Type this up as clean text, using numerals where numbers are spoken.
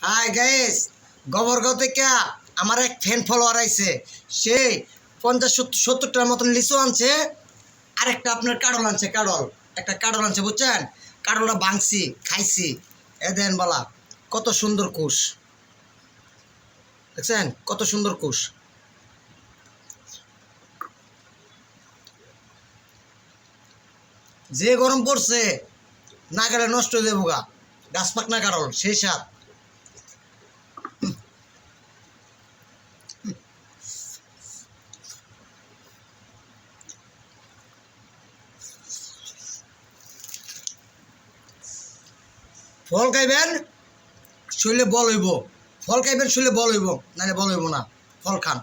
Hi guys, গবরগাঁও থেকে আমার এক ফ্যান ফলোয়ার আইছে। সে 50-70টার মতন লিচু আনছে, আরেকটা আপনার কাডল আনছে। একটা কাডল আনছে, বুঝছেন? কাডলটা ভাঙছি, খাইছি। এ দেন বলা, কত সুন্দর কুশ দেখছেন, কত সুন্দর কুশ। যে গরম পড়ছে, না গেলে নষ্ট হয়ে যাবো গা। গাছ পাক না কাডল, সেই সাথ। ফল খাইবেন শরীরে বল হইব, ফল খাইবেন শরীরে বল হইব, নাহলে বল হইব না। ফল খান।